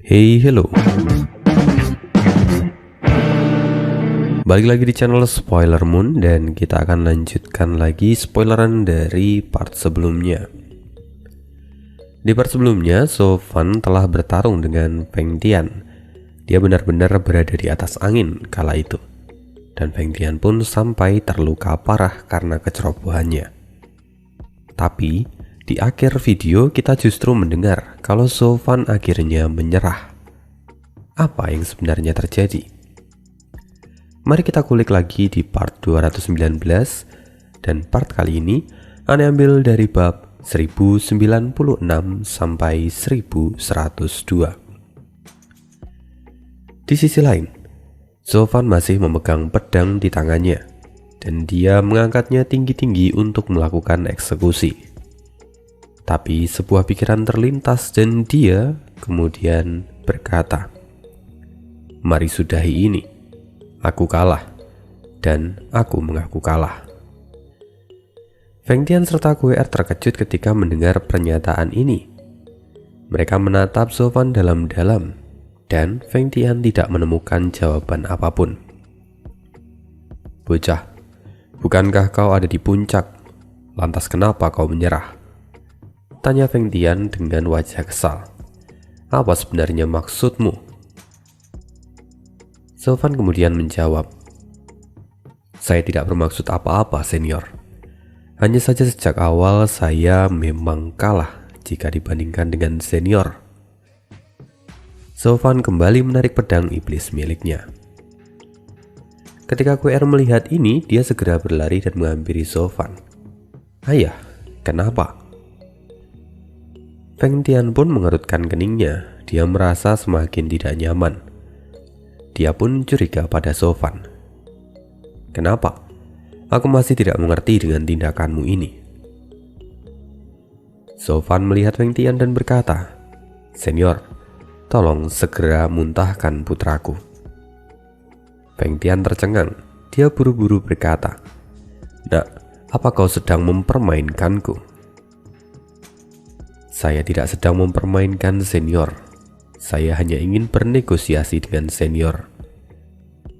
Hey, hello. Balik lagi di channel Spoiler Moon dan kita akan lanjutkan lagi spoileran dari part sebelumnya. Di part sebelumnya, Sofan telah bertarung dengan Feng Tian. Dia benar-benar berada di atas angin kala itu. Dan Feng Tian pun sampai terluka parah karena kecerobohannya. Tapi di akhir video kita justru mendengar kalau Sofan akhirnya menyerah. Apa yang sebenarnya terjadi? Mari kita kulik lagi di part 219 dan part kali ini Ane ambil dari bab 1096 sampai 1102. Di sisi lain, Sofan masih memegang pedang di tangannya dan dia mengangkatnya tinggi-tinggi untuk melakukan eksekusi. Tapi sebuah pikiran terlintas dan dia kemudian berkata, "Mari sudahi ini. Aku kalah, dan aku mengaku kalah." Feng Tian serta KWR terkejut ketika mendengar pernyataan ini. Mereka menatap Sofan dalam-dalam, dan Feng Tian tidak menemukan jawaban apapun. "Bocah, bukankah kau ada di puncak? Lantas kenapa kau menyerah?" tanya Feng Tian dengan wajah kesal. "Apa sebenarnya maksudmu?" Sofan kemudian menjawab, "Saya tidak bermaksud apa-apa, senior. Hanya saja sejak awal saya memang kalah jika dibandingkan dengan senior." Sofan kembali menarik pedang iblis miliknya. Ketika KWR melihat ini, dia segera berlari dan menghampiri Sofan. "Ayah, kenapa?" Feng Tian pun mengerutkan keningnya. Dia merasa semakin tidak nyaman. Dia pun curiga pada Sofan. "Kenapa? Aku masih tidak mengerti dengan tindakanmu ini." Sofan melihat Feng Tian dan berkata, "Senior, tolong segera muntahkan putraku." Feng Tian tercengang. Dia buru-buru berkata, "Nak, apa kau sedang mempermainkanku?" "Saya tidak sedang mempermainkan senior. Saya hanya ingin bernegosiasi dengan senior.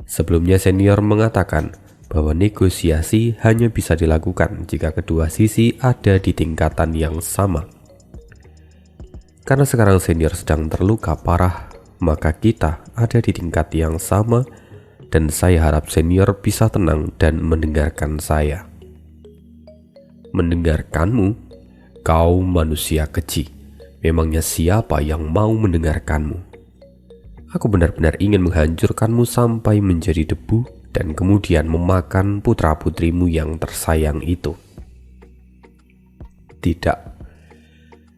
Sebelumnya senior mengatakan bahwa negosiasi hanya bisa dilakukan jika kedua sisi ada di tingkatan yang sama. Karena sekarang senior sedang terluka parah, maka kita ada di tingkat yang sama dan saya harap senior bisa tenang dan mendengarkan saya." "Mendengarkanmu? Kau manusia keji. Memangnya siapa yang mau mendengarkanmu? Aku benar-benar ingin menghancurkanmu sampai menjadi debu dan kemudian memakan putra-putrimu yang tersayang itu." "Tidak.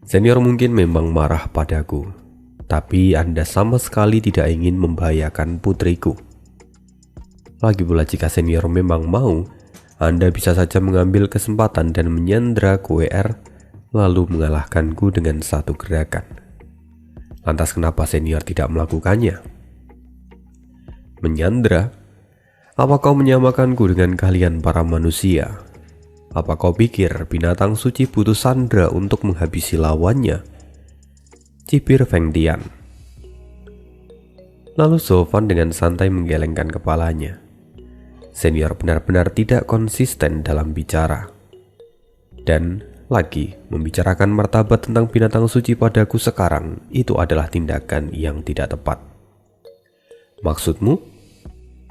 Senior mungkin memang marah padaku, tapi Anda sama sekali tidak ingin membahayakan putriku. Lagi pula jika senior memang mau, Anda bisa saja mengambil kesempatan dan menyandra KWR lalu mengalahkanku dengan satu gerakan. Lantas kenapa senior tidak melakukannya?" "Menyandra? Apa kau menyamakanku dengan kalian para manusia? Apa kau pikir binatang suci butuh sandra untuk menghabisi lawannya?" cibir Feng Tian. Lalu Sofan dengan santai menggelengkan kepalanya. Senior benar-benar tidak konsisten dalam bicara. Dan lagi, membicarakan martabat tentang binatang suci padaku sekarang itu adalah tindakan yang tidak tepat. "Maksudmu?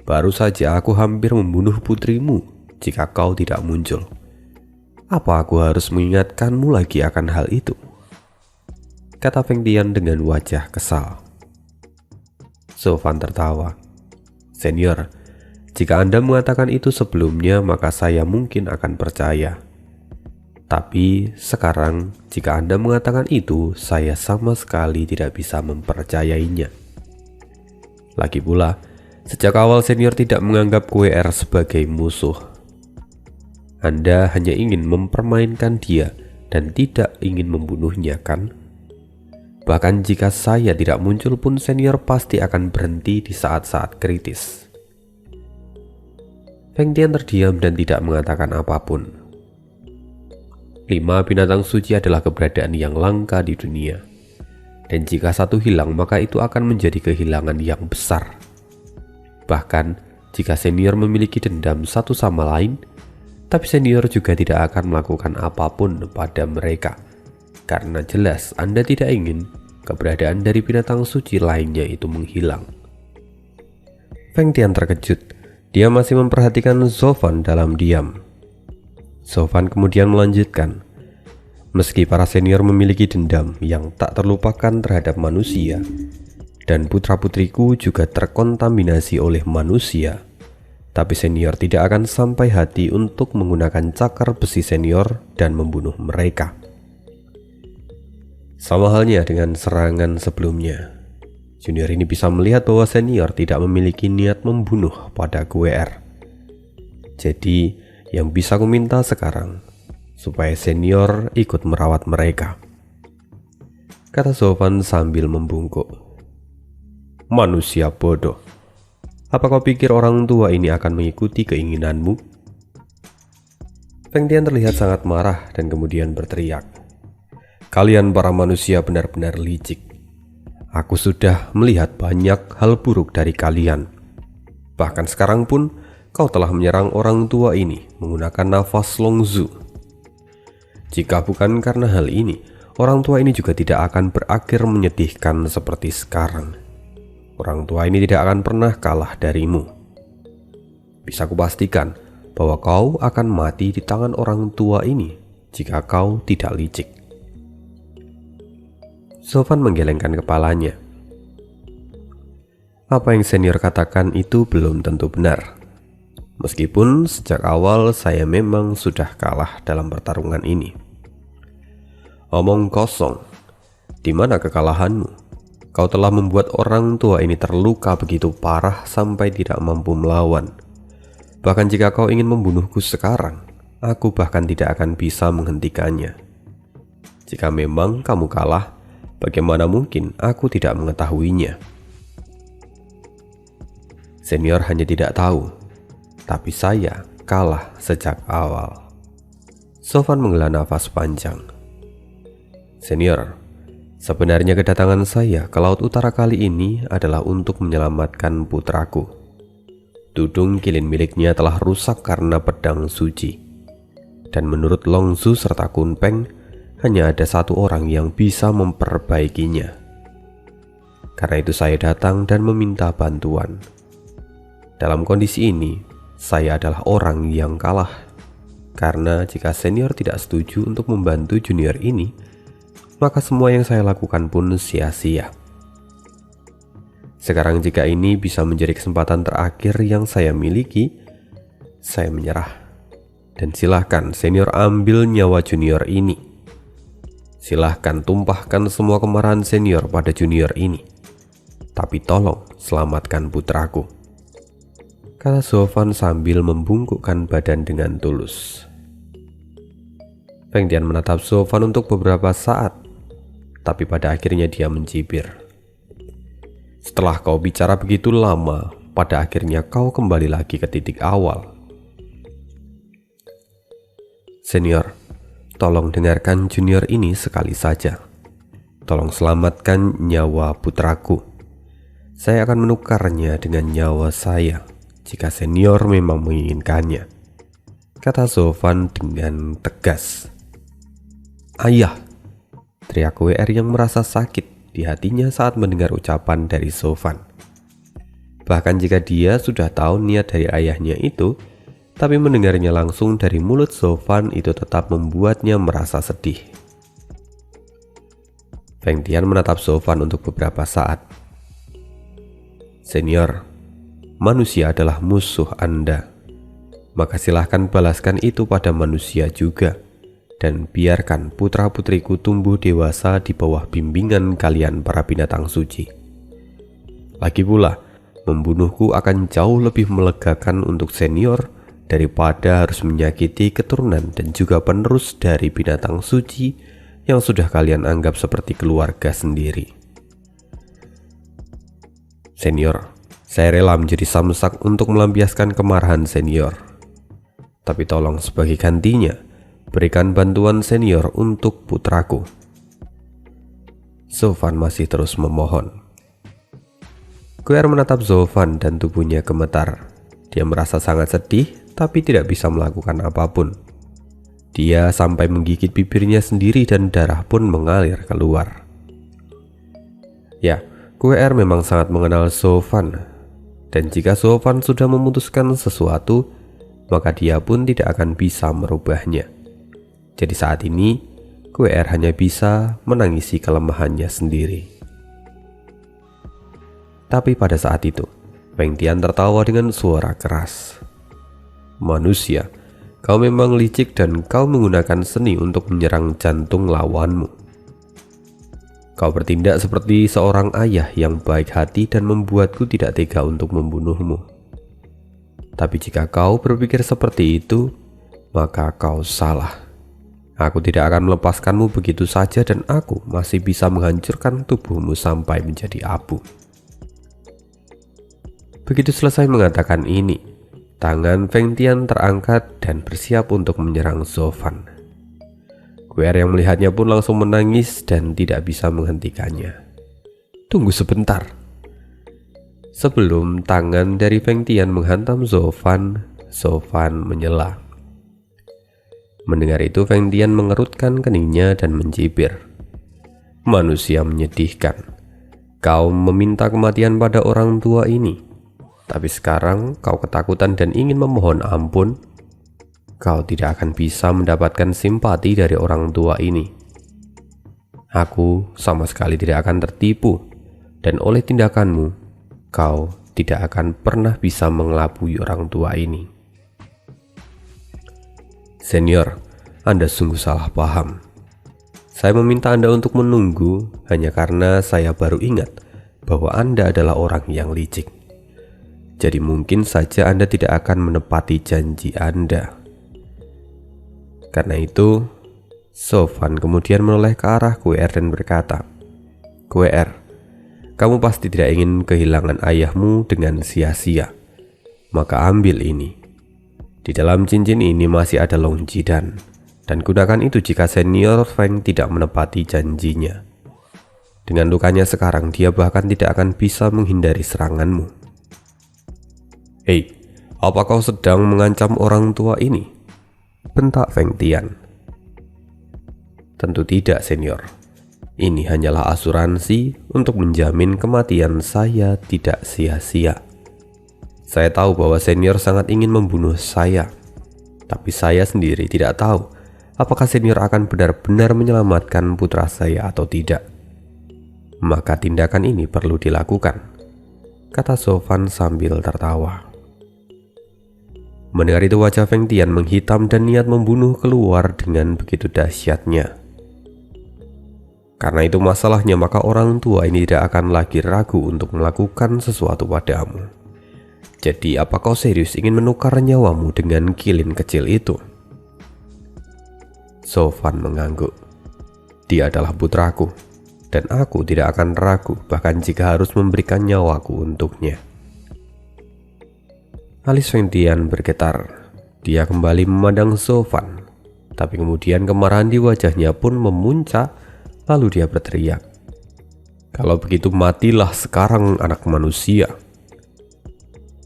Baru saja aku hampir membunuh putrimu jika kau tidak muncul. Apa aku harus mengingatkanmu lagi akan hal itu?" kata Feng Tian dengan wajah kesal. Sofan tertawa. "Senior, jika Anda mengatakan itu sebelumnya maka saya mungkin akan percaya. Tapi sekarang jika Anda mengatakan itu, saya sama sekali tidak bisa mempercayainya. Lagi pula, sejak awal senior tidak menganggap KWR sebagai musuh. Anda hanya ingin mempermainkan dia dan tidak ingin membunuhnya, kan? Bahkan jika saya tidak muncul pun senior pasti akan berhenti di saat-saat kritis." Feng Tian terdiam dan tidak mengatakan apapun. 5 binatang suci adalah keberadaan yang langka di dunia. Dan jika satu hilang, maka itu akan menjadi kehilangan yang besar. Bahkan, jika senior memiliki dendam satu sama lain, tapi senior juga tidak akan melakukan apapun pada mereka. Karena jelas Anda tidak ingin keberadaan dari binatang suci lainnya itu menghilang. Feng Tian terkejut. Dia masih memperhatikan Zofan dalam diam. Zofan kemudian melanjutkan, meski para senior memiliki dendam yang tak terlupakan terhadap manusia, dan putra-putriku juga terkontaminasi oleh manusia, tapi senior tidak akan sampai hati untuk menggunakan cakar besi senior dan membunuh mereka. Sama halnya dengan serangan sebelumnya, junior ini bisa melihat bahwa senior tidak memiliki niat membunuh pada GWR. Jadi, yang bisa ku minta sekarang, supaya senior ikut merawat mereka, kata Zofan sambil membungkuk. Manusia bodoh. Apa kau pikir orang tua ini akan mengikuti keinginanmu? Feng Tian terlihat sangat marah dan kemudian berteriak, kalian para manusia benar-benar licik. Aku sudah melihat banyak hal buruk dari kalian. Bahkan sekarang pun kau telah menyerang orang tua ini menggunakan nafas Longzu. Jika bukan karena hal ini, orang tua ini juga tidak akan berakhir menyedihkan seperti sekarang. Orang tua ini tidak akan pernah kalah darimu. Bisa kupastikan bahwa kau akan mati di tangan orang tua ini jika kau tidak licik. Zofan menggelengkan kepalanya. Apa yang senior katakan itu belum tentu benar. Meskipun sejak awal saya memang sudah kalah dalam pertarungan ini. Omong kosong. Di mana kekalahanmu? Kau telah membuat orang tua ini terluka begitu parah sampai tidak mampu melawan. Bahkan jika kau ingin membunuhku sekarang, aku bahkan tidak akan bisa menghentikannya. Jika memang kamu kalah, bagaimana mungkin aku tidak mengetahuinya? Senior hanya tidak tahu, tapi saya kalah sejak awal. Zofan menghela nafas panjang. Senior, sebenarnya kedatangan saya ke Laut Utara kali ini adalah untuk menyelamatkan putraku. Tudung kilin miliknya telah rusak karena pedang suci. Dan menurut Longzu serta Kun Peng, hanya ada satu orang yang bisa memperbaikinya. Karena itu saya datang dan meminta bantuan. Dalam kondisi ini, saya adalah orang yang kalah. Karena jika senior tidak setuju untuk membantu junior ini, maka semua yang saya lakukan pun sia-sia. Sekarang jika ini bisa menjadi kesempatan terakhir yang saya miliki, saya menyerah. Dan silahkan senior ambil nyawa junior ini. Silahkan tumpahkan semua kemarahan senior pada junior ini. Tapi tolong selamatkan putraku, kata Zofan sambil membungkukkan badan dengan tulus. Feng Tian menatap Zofan untuk beberapa saat, tapi pada akhirnya dia mencibir. Setelah kau bicara begitu lama, pada akhirnya kau kembali lagi ke titik awal. Senior, tolong dengarkan junior ini sekali saja. Tolong selamatkan nyawa putraku. Saya akan menukarnya dengan nyawa saya jika senior memang menginginkannya, kata Zofan dengan tegas. Ayah, teriak WR yang merasa sakit di hatinya saat mendengar ucapan dari Zofan. Bahkan jika dia sudah tahu niat dari ayahnya itu, tapi mendengarnya langsung dari mulut Zofan itu tetap membuatnya merasa sedih. Feng Tian menatap Zofan untuk beberapa saat. Senior, manusia adalah musuh Anda. Maka silahkan balaskan itu pada manusia juga. Dan biarkan putra-putriku tumbuh dewasa di bawah bimbingan kalian para binatang suci. Lagi pula, membunuhku akan jauh lebih melegakan untuk senior daripada harus menyakiti keturunan dan juga penerus dari binatang suci yang sudah kalian anggap seperti keluarga sendiri. Senior, saya rela menjadi samsak untuk melampiaskan kemarahan senior. Tapi tolong sebagai gantinya, berikan bantuan senior untuk putraku. Sofan masih terus memohon. QR menatap Sofan dan tubuhnya gemetar. Dia merasa sangat sedih tapi tidak bisa melakukan apapun. Dia sampai menggigit bibirnya sendiri dan darah pun mengalir keluar. Ya, QR memang sangat mengenal Sofan. Dan jika Sofan sudah memutuskan sesuatu, maka dia pun tidak akan bisa merubahnya. Jadi saat ini, QR hanya bisa menangisi kelemahannya sendiri. Tapi pada saat itu, Feng Tian tertawa dengan suara keras. Manusia, kau memang licik dan kau menggunakan seni untuk menyerang jantung lawanmu. Kau bertindak seperti seorang ayah yang baik hati dan membuatku tidak tega untuk membunuhmu. Tapi jika kau berpikir seperti itu, maka kau salah. Aku tidak akan melepaskanmu begitu saja dan aku masih bisa menghancurkan tubuhmu sampai menjadi abu. Begitu selesai mengatakan ini, tangan Feng Tian terangkat dan bersiap untuk menyerang Sofan. QR yang melihatnya pun langsung menangis dan tidak bisa menghentikannya. Tunggu sebentar. Sebelum tangan dari Feng Tian menghantam Sofan, Sofan menyela. Mendengar itu Feng Tian mengerutkan keningnya dan mencibir. Manusia menyedihkan. Kau meminta kematian pada orang tua ini. Tapi sekarang kau ketakutan dan ingin memohon ampun. Kau tidak akan bisa mendapatkan simpati dari orang tua ini. Aku sama sekali tidak akan tertipu. Dan oleh tindakanmu, kau tidak akan pernah bisa mengelabui orang tua ini. Senior, Anda sungguh salah paham. Saya meminta Anda untuk menunggu hanya karena saya baru ingat bahwa Anda adalah orang yang licik. Jadi mungkin saja Anda tidak akan menepati janji Anda. Karena itu, Sofan kemudian menoleh ke arah QR dan berkata, QR, kamu pasti tidak ingin kehilangan ayahmu dengan sia-sia. Maka ambil ini. Di dalam cincin ini masih ada Longjidan. Dan gunakan itu jika senior Feng tidak menepati janjinya. Dengan lukanya sekarang, dia bahkan tidak akan bisa menghindari seranganmu. Hei, apa kau sedang mengancam orang tua ini? Bentak Feng Tian. Tentu tidak, senior. Ini hanyalah asuransi untuk menjamin kematian saya tidak sia-sia. Saya tahu bahwa senior sangat ingin membunuh saya. Tapi saya sendiri tidak tahu apakah senior akan benar-benar menyelamatkan putra saya atau tidak. Maka tindakan ini perlu dilakukan, kata Sofan sambil tertawa. Mendengar itu wajah Feng Tian menghitam dan niat membunuh keluar dengan begitu dahsyatnya. Karena itu masalahnya, maka orang tua ini tidak akan lagi ragu untuk melakukan sesuatu padamu. Jadi apa kau serius ingin menukar nyawamu dengan kilin kecil itu? Sofan mengangguk. Dia adalah putraku, dan aku tidak akan ragu bahkan jika harus memberikan nyawaku untuknya. Alis Feng Tian bergetar. Dia kembali memandang Sofan, tapi kemudian kemarahan di wajahnya pun memuncak, lalu dia berteriak, "Kalau begitu matilah sekarang anak manusia."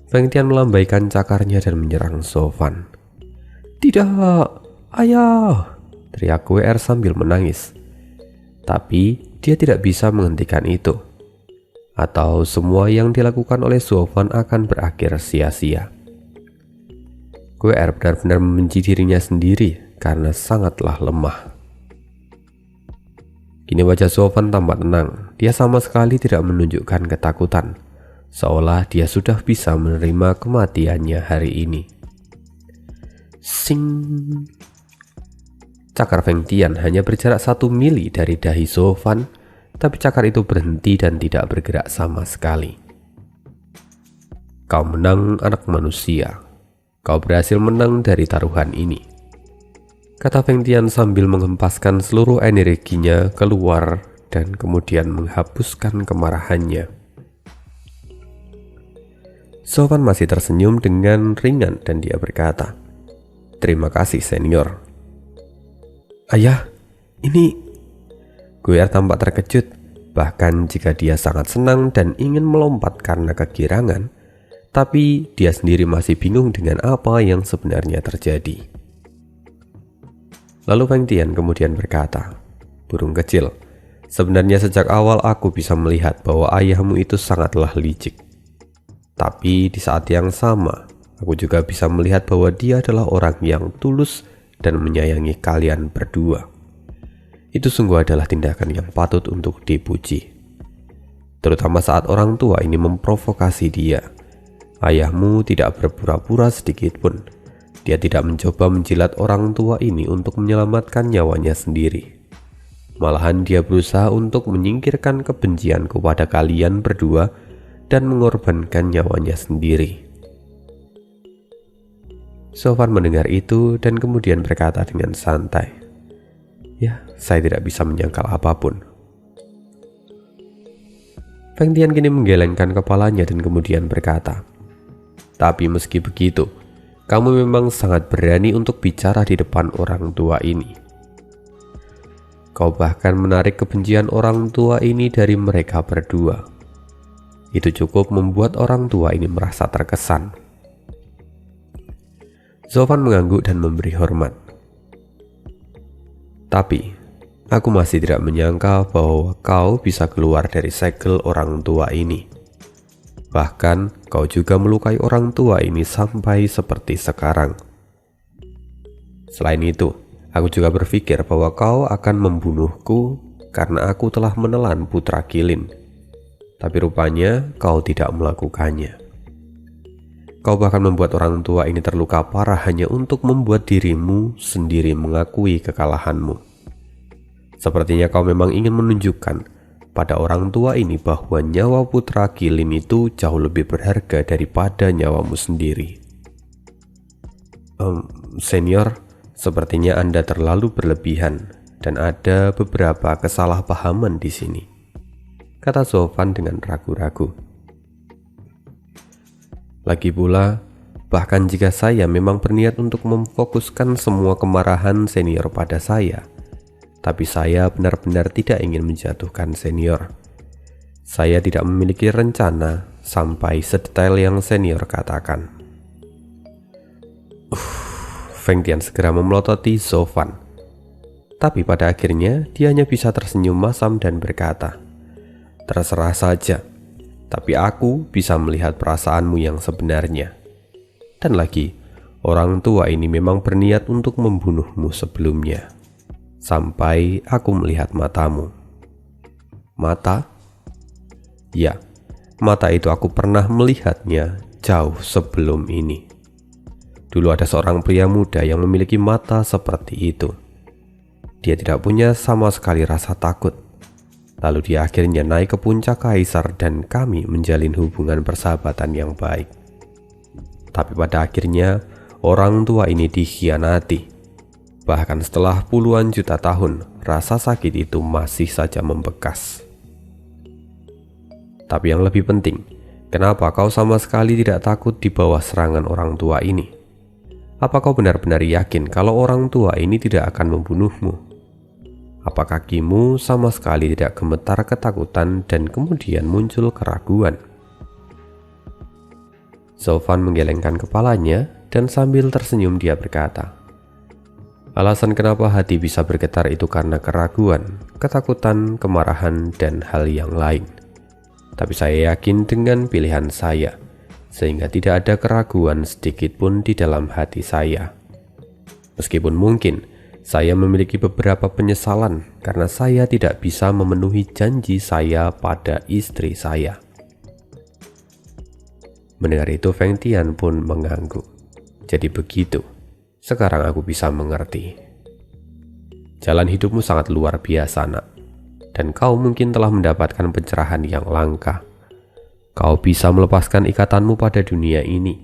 Feng Tian melambaikan cakarnya dan menyerang Sofan. "Tidak, ayah!" teriak WR sambil menangis. Tapi dia tidak bisa menghentikan itu. Atau semua yang dilakukan oleh Sofan akan berakhir sia-sia. QR benar-benar membenci dirinya sendiri karena sangatlah lemah. Kini wajah Sofan tampak tenang. Dia sama sekali tidak menunjukkan ketakutan, seolah dia sudah bisa menerima kematiannya hari ini. Sing. Cakar Feng Tian hanya berjarak 1 mili dari dahi Sofan, tapi cakar itu berhenti dan tidak bergerak sama sekali. "Kau menang, anak manusia. Kau berhasil menang dari taruhan ini," kata Feng Tian sambil menghempaskan seluruh energinya keluar dan kemudian menghapuskan kemarahannya. Sofan masih tersenyum dengan ringan dan dia berkata, "Terima kasih, senior." "Ayah, ini..." Guer tampak terkejut. Bahkan jika dia sangat senang dan ingin melompat karena kegirangan, tapi dia sendiri masih bingung dengan apa yang sebenarnya terjadi. Lalu Feng Tian kemudian berkata, "Burung kecil, sebenarnya sejak awal aku bisa melihat bahwa ayahmu itu sangatlah licik. Tapi di saat yang sama, aku juga bisa melihat bahwa dia adalah orang yang tulus dan menyayangi kalian berdua. Itu sungguh adalah tindakan yang patut untuk dipuji. Terutama saat orang tua ini memprovokasi dia. Ayahmu tidak berpura-pura sedikit pun. Dia tidak mencoba menjilat orang tua ini untuk menyelamatkan nyawanya sendiri. Malahan dia berusaha untuk menyingkirkan kebencian kepada kalian berdua dan mengorbankan nyawanya sendiri." Sofan mendengar itu dan kemudian berkata dengan santai, "Ya, saya tidak bisa menyangkal apapun." Feng Tian kini menggelengkan kepalanya dan kemudian berkata, "Tapi meski begitu, kamu memang sangat berani untuk bicara di depan orang tua ini. Kau bahkan menarik kebencian orang tua ini dari mereka berdua. Itu cukup membuat orang tua ini merasa terkesan." Sofan mengangguk dan memberi hormat. "Tapi, aku masih tidak menyangka bahwa kau bisa keluar dari segel orang tua ini. Bahkan, kau juga melukai orang tua ini sampai seperti sekarang. Selain itu, aku juga berpikir bahwa kau akan membunuhku karena aku telah menelan putra Qilin. Tapi rupanya kau tidak melakukannya. Kau bahkan membuat orang tua ini terluka parah hanya untuk membuat dirimu sendiri mengakui kekalahanmu. Sepertinya kau memang ingin menunjukkan pada orang tua ini bahwa nyawa putra Qilin itu jauh lebih berharga daripada nyawamu sendiri." Senior, sepertinya Anda terlalu berlebihan dan ada beberapa kesalahpahaman di sini," kata Sofan dengan ragu-ragu. "Lagi pula, bahkan jika saya memang berniat untuk memfokuskan semua kemarahan senior pada saya, tapi saya benar-benar tidak ingin menjatuhkan senior. Saya tidak memiliki rencana sampai sedetail yang senior katakan." Feng Tian segera memelototi Sofan. Tapi pada akhirnya dia hanya bisa tersenyum masam dan berkata, "Terserah saja. Tapi aku bisa melihat perasaanmu yang sebenarnya. Dan lagi, orang tua ini memang berniat untuk membunuhmu sebelumnya. Sampai aku melihat matamu." "Mata?" "Ya, mata itu aku pernah melihatnya jauh sebelum ini. Dulu ada seorang pria muda yang memiliki mata seperti itu. Dia tidak punya sama sekali rasa takut. Lalu dia akhirnya naik ke puncak kaisar dan kami menjalin hubungan persahabatan yang baik. Tapi pada akhirnya orang tua ini dikhianati. Bahkan setelah puluhan juta tahun, rasa sakit itu masih saja membekas. Tapi yang lebih penting, kenapa kau sama sekali tidak takut di bawah serangan orang tua ini? Apa kau benar-benar yakin kalau orang tua ini tidak akan membunuhmu? Apa kakimu sama sekali tidak gemetar ketakutan dan kemudian muncul keraguan?" Sofan menggelengkan kepalanya dan sambil tersenyum dia berkata, "Alasan kenapa hati bisa bergetar itu karena keraguan, ketakutan, kemarahan, dan hal yang lain. Tapi saya yakin dengan pilihan saya, sehingga tidak ada keraguan sedikit pun di dalam hati saya. Meskipun mungkin saya memiliki beberapa penyesalan karena saya tidak bisa memenuhi janji saya pada istri saya." Mendengar itu Feng Tian pun mengangguk. "Jadi begitu, sekarang aku bisa mengerti. Jalan hidupmu sangat luar biasa, nak. Dan kau mungkin telah mendapatkan pencerahan yang langka. Kau bisa melepaskan ikatanmu pada dunia ini,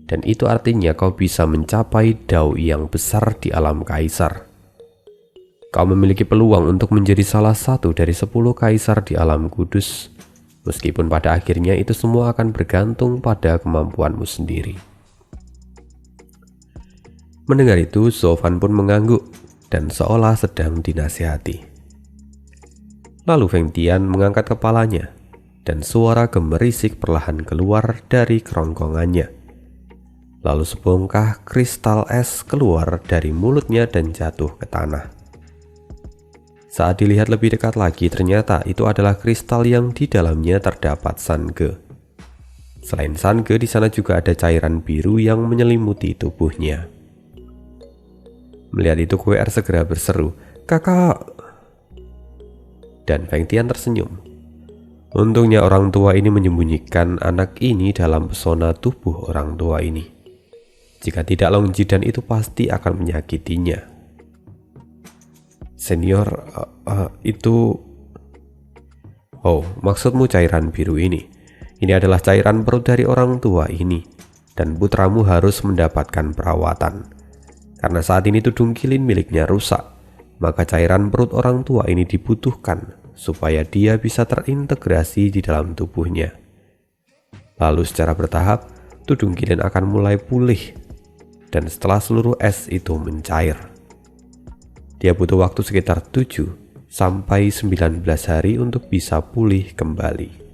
dan itu artinya kau bisa mencapai dao yang besar di alam kaisar. Kau memiliki peluang untuk menjadi salah satu dari 10 kaisar di alam kudus, meskipun pada akhirnya itu semua akan bergantung pada kemampuanmu sendiri." Mendengar itu, Sofan pun mengangguk dan seolah sedang dinasihati. Lalu Feng Tian mengangkat kepalanya, dan suara gemerisik perlahan keluar dari kerongkongannya. Lalu sebongkah kristal es keluar dari mulutnya dan jatuh ke tanah. Saat dilihat lebih dekat lagi, ternyata itu adalah kristal yang di dalamnya terdapat sange. Selain sange, di sana juga ada cairan biru yang menyelimuti tubuhnya. Melihat itu, QR segera berseru, "Kakak!" Dan Feng Tian tersenyum. Untungnya orang tua ini menyembunyikan anak ini dalam pesona tubuh orang tua ini. Jika tidak, Long Jidan itu pasti akan menyakitinya. "Senior, itu..." "Oh, maksudmu cairan biru ini? Ini adalah cairan perut dari orang tua ini, dan putramu harus mendapatkan perawatan. Karena saat ini tudung kilin miliknya rusak, maka cairan perut orang tua ini dibutuhkan supaya dia bisa terintegrasi di dalam tubuhnya. Lalu secara bertahap, tudung kilin akan mulai pulih, dan setelah seluruh es itu mencair. Dia butuh waktu sekitar 7 sampai 19 hari untuk bisa pulih kembali."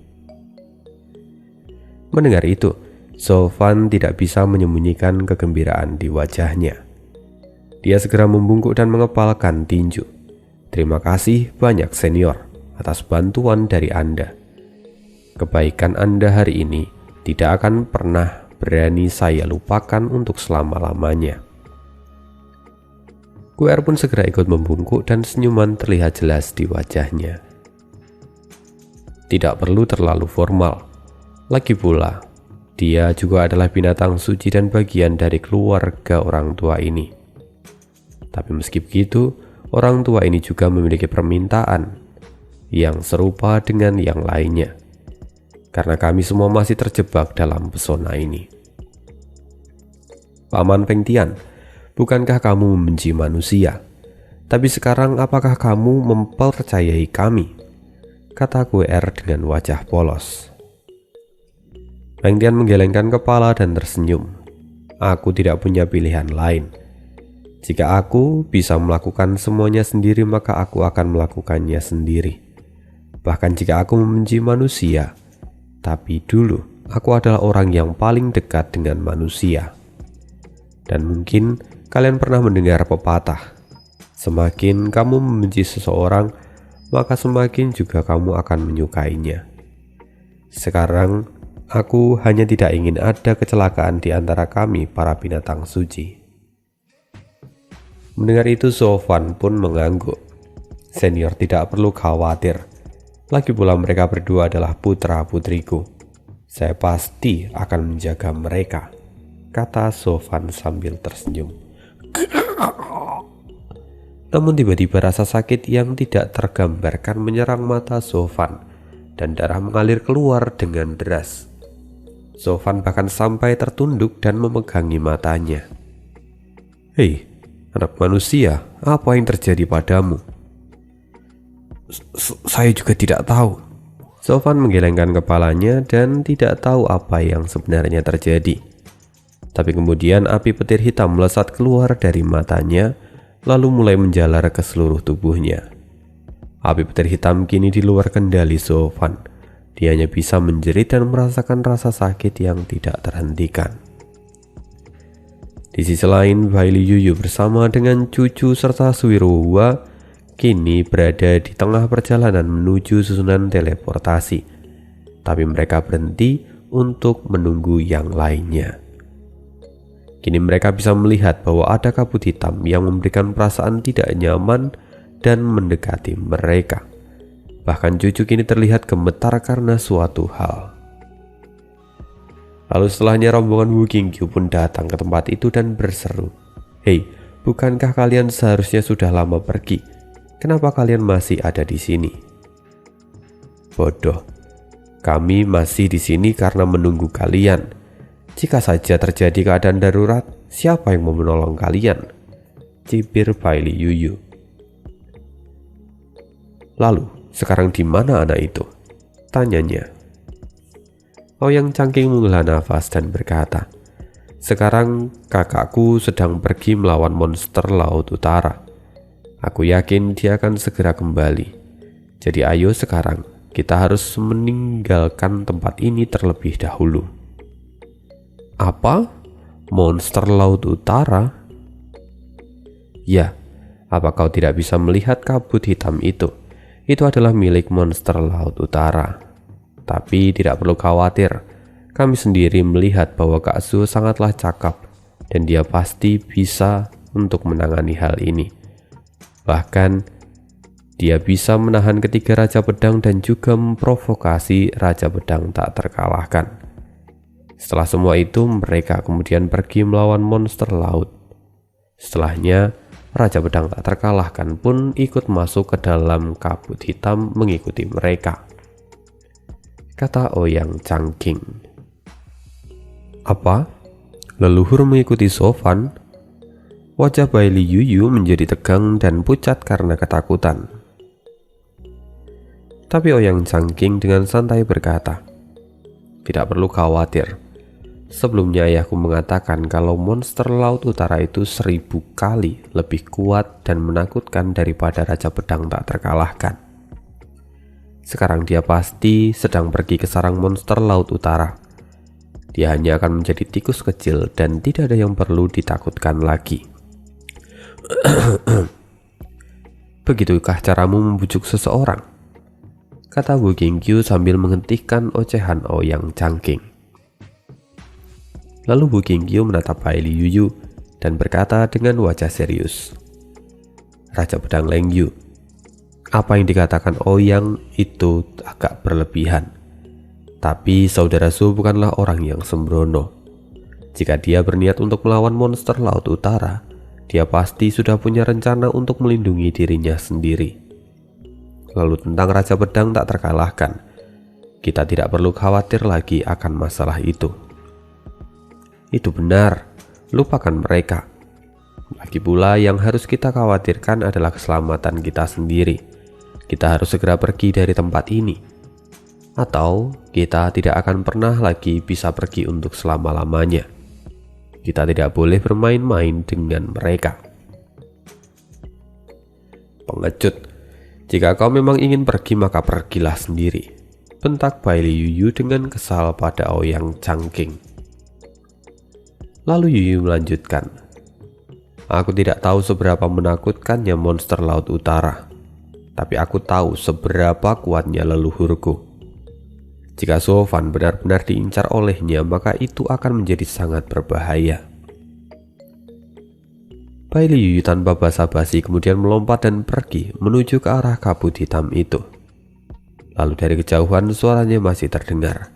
Mendengar itu, Sofan tidak bisa menyembunyikan kegembiraan di wajahnya. Dia segera membungkuk dan mengepalkan tinju. "Terima kasih banyak senior atas bantuan dari Anda. Kebaikan Anda hari ini tidak akan pernah berani saya lupakan untuk selama-lamanya." QR pun segera ikut membungkuk dan senyuman terlihat jelas di wajahnya. Tidak perlu terlalu formal. Lagi pula, dia juga adalah binatang suci dan bagian dari keluarga orang tua ini. Tapi meski begitu, orang tua ini juga memiliki permintaan yang serupa dengan yang lainnya. Karena kami semua masih terjebak dalam pesona ini. "Paman Feng Tian, bukankah kamu membenci manusia? Tapi sekarang apakah kamu mempercayai kami?" kata QR dengan wajah polos. Feng Tian menggelengkan kepala dan tersenyum. "Aku tidak punya pilihan lain. Jika aku bisa melakukan semuanya sendiri, maka aku akan melakukannya sendiri. Bahkan jika aku membenci manusia, tapi dulu aku adalah orang yang paling dekat dengan manusia. Dan mungkin kalian pernah mendengar pepatah, semakin kamu membenci seseorang, maka semakin juga kamu akan menyukainya. Sekarang, aku hanya tidak ingin ada kecelakaan di antara kami para binatang suci." Mendengar itu, Sofan pun mengangguk. "Senior tidak perlu khawatir. Lagi pula mereka berdua adalah putra-putriku. Saya pasti akan menjaga mereka," kata Sofan sambil tersenyum. Namun tiba-tiba rasa sakit yang tidak tergambarkan menyerang mata Sofan, dan darah mengalir keluar dengan deras. Sofan bahkan sampai tertunduk dan memegangi matanya. "Hei, anak manusia, apa yang terjadi padamu?" Saya juga tidak tahu." Sofan menggelengkan kepalanya dan tidak tahu apa yang sebenarnya terjadi. Tapi kemudian api petir hitam melesat keluar dari matanya, lalu mulai menjalar ke seluruh tubuhnya. Api petir hitam kini di luar kendali Sofan. Dia hanya bisa menjerit dan merasakan rasa sakit yang tidak terhentikan. Di sisi lain, Baili Yuyu bersama dengan cucu serta Suwiruwa kini berada di tengah perjalanan menuju susunan teleportasi. Tapi mereka berhenti untuk menunggu yang lainnya. Kini mereka bisa melihat bahwa ada kabut hitam yang memberikan perasaan tidak nyaman dan mendekati mereka. Bahkan cucu kini terlihat gemetar karena suatu hal. Lalu setelahnya rombongan Wu Qingqiu pun datang ke tempat itu dan berseru, "Hei, bukankah kalian seharusnya sudah lama pergi? Kenapa kalian masih ada di sini?" "Bodoh, kami masih di sini karena menunggu kalian. Jika saja terjadi keadaan darurat, siapa yang mau menolong kalian?" cibir Baili Yuyu. "Lalu, sekarang di mana anak itu?" tanyanya. Ouyang Cangking menghela nafas dan berkata, "Sekarang kakakku sedang pergi melawan monster Laut Utara. Aku yakin dia akan segera kembali. Jadi ayo sekarang kita harus meninggalkan tempat ini terlebih dahulu. Apa? Monster Laut Utara? Ya, apa kau tidak bisa melihat kabut hitam itu? Itu adalah milik monster Laut Utara. Tapi tidak perlu khawatir, kami sendiri melihat bahwa Kak Zuo sangatlah cakap dan dia pasti bisa untuk menangani hal ini. Bahkan dia bisa menahan ketiga Raja Pedang dan juga memprovokasi Raja Pedang tak terkalahkan. Setelah semua itu, mereka kemudian pergi melawan monster laut. Setelahnya, Raja Pedang tak terkalahkan pun ikut masuk ke dalam kabut hitam mengikuti mereka, kata Ouyang Changqing. Apa? Leluhur mengikuti Sofan? Wajah Bailey Yuyu menjadi tegang dan pucat karena ketakutan. Tapi Ouyang Changqing dengan santai berkata, tidak perlu khawatir. Sebelumnya ayahku mengatakan kalau monster Laut Utara itu 1000 kali lebih kuat dan menakutkan daripada Raja Pedang tak terkalahkan. Sekarang dia pasti sedang pergi ke sarang monster Laut Utara. Dia hanya akan menjadi tikus kecil dan tidak ada yang perlu ditakutkan lagi. Begitukah caramu membujuk seseorang? Kata Wu Qingqiu sambil menghentikan ocehan Ouyang Changqing. Lalu Wu Qingqiu menatap Bailey Yuyu dan berkata dengan wajah serius, Raja Pedang Leng Yu, apa yang dikatakan Ouyang itu agak berlebihan. Tapi saudara Zuo bukanlah orang yang sembrono. Jika dia berniat untuk melawan monster Laut Utara, dia pasti sudah punya rencana untuk melindungi dirinya sendiri. Lalu tentang Raja Pedang tak terkalahkan, kita tidak perlu khawatir lagi akan masalah itu. Itu benar, lupakan mereka. Lagi pula yang harus kita khawatirkan adalah keselamatan kita sendiri. Kita harus segera pergi dari tempat ini, atau kita tidak akan pernah lagi bisa pergi untuk selama-lamanya. Kita tidak boleh bermain-main dengan mereka. Pengecut, jika kau memang ingin pergi maka pergilah sendiri, bentak Bailey Yuyu dengan kesal pada Ouyang Changqing. Lalu Yuyu melanjutkan, aku tidak tahu seberapa menakutkannya monster Laut Utara, tapi aku tahu seberapa kuatnya leluhurku. Jika Sofan benar-benar diincar olehnya, maka itu akan menjadi sangat berbahaya. Bailey Yuyu tanpa basa-basi kemudian melompat dan pergi menuju ke arah kabut hitam itu. Lalu dari kejauhan suaranya masih terdengar.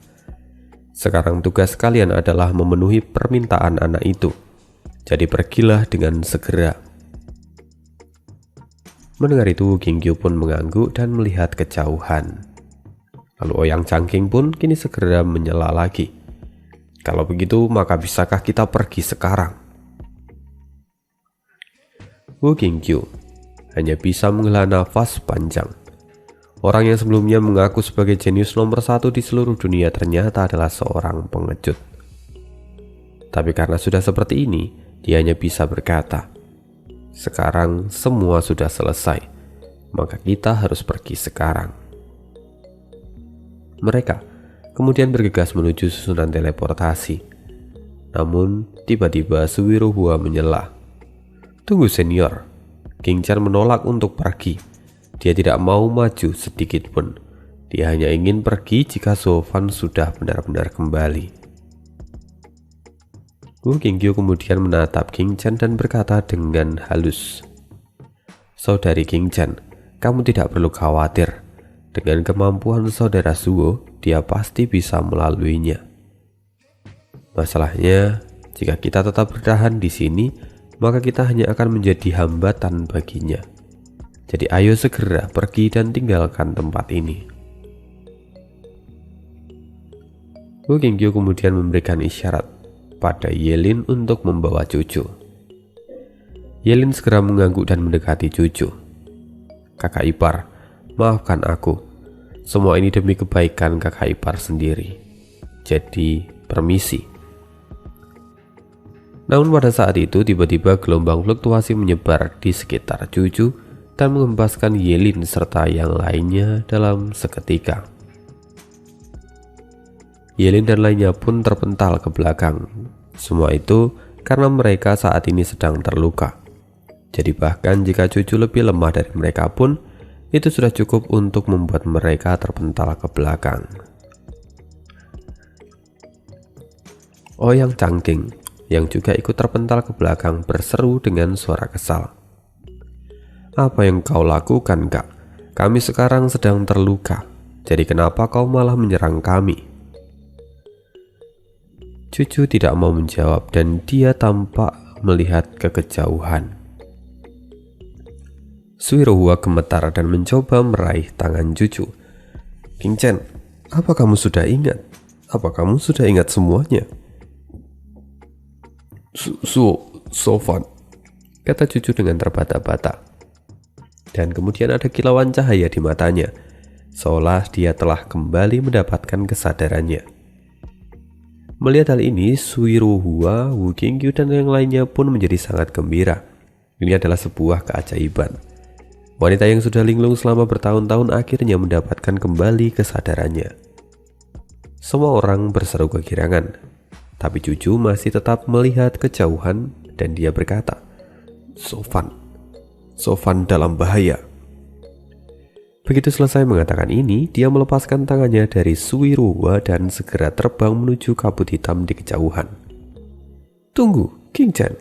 Sekarang tugas kalian adalah memenuhi permintaan anak itu. Jadi pergilah dengan segera. Mendengar itu, Qingqiu pun mengangguk dan melihat kejauhan. Lalu Ouyang Changqing pun kini segera menyela lagi. Kalau begitu, maka bisakah kita pergi sekarang? Wu Qingqiu hanya bisa menghela nafas panjang. Orang yang sebelumnya mengaku sebagai jenius nomor 1 di seluruh dunia ternyata adalah seorang pengecut. Tapi karena sudah seperti ini, dia hanya bisa berkata, sekarang semua sudah selesai, maka kita harus pergi sekarang. Mereka kemudian bergegas menuju susunan teleportasi. Namun tiba-tiba Suwiruhua menyela. Tunggu senior, King Chen menolak untuk pergi. Dia tidak mau maju sedikit pun. Dia hanya ingin pergi jika Sofan sudah benar-benar kembali. Wu Qingqiu kemudian menatap King Chen dan berkata dengan halus, Saudari King Chen, kamu tidak perlu khawatir. Dengan kemampuan saudara Zuo, dia pasti bisa melaluinya. Masalahnya, jika kita tetap bertahan di sini, maka kita hanya akan menjadi hambatan baginya. Jadi ayo segera pergi dan tinggalkan tempat ini. Wu Qingqiu kemudian memberikan isyarat pada Yelin untuk membawa cucu. Yelin segera mengangguk dan mendekati cucu. Kakak ipar, maafkan aku. Semua ini demi kebaikan kakak ipar sendiri. Jadi, permisi. Namun pada saat itu tiba-tiba gelombang fluktuasi menyebar di sekitar cucu dan mengempaskan Yelin serta yang lainnya dalam seketika. Yelin dan lainnya pun terpental ke belakang. Semua itu karena mereka saat ini sedang terluka. Jadi bahkan jika Cucu lebih lemah dari mereka pun, itu sudah cukup untuk membuat mereka terpental ke belakang. Ouyang Changqing yang juga ikut terpental ke belakang berseru dengan suara kesal. "Apa yang kau lakukan, Kak? Kami sekarang sedang terluka. Jadi kenapa kau malah menyerang kami?" Cucu tidak mau menjawab dan dia tampak melihat ke kejauhan. Suirohua gemetar dan mencoba meraih tangan Cucu. "King Chen, apa kamu sudah ingat? Apa kamu sudah ingat semuanya?" Sofan, kata Cucu dengan terbata-bata. Dan kemudian ada kilauan cahaya di matanya, seolah dia telah kembali mendapatkan kesadarannya. Melihat hal ini, Suirohua, Wu Qingyu, dan yang lainnya pun menjadi sangat gembira. Ini adalah sebuah keajaiban. Wanita yang sudah linglung selama bertahun-tahun akhirnya mendapatkan kembali kesadarannya. Semua orang berseru kegirangan, tapi Cucu masih tetap melihat kejauhan dan dia berkata, Sofan dalam bahaya." Begitu selesai mengatakan ini, dia melepaskan tangannya dari Suirohua dan segera terbang menuju kabut hitam di kejauhan. "Tunggu, King Chen!"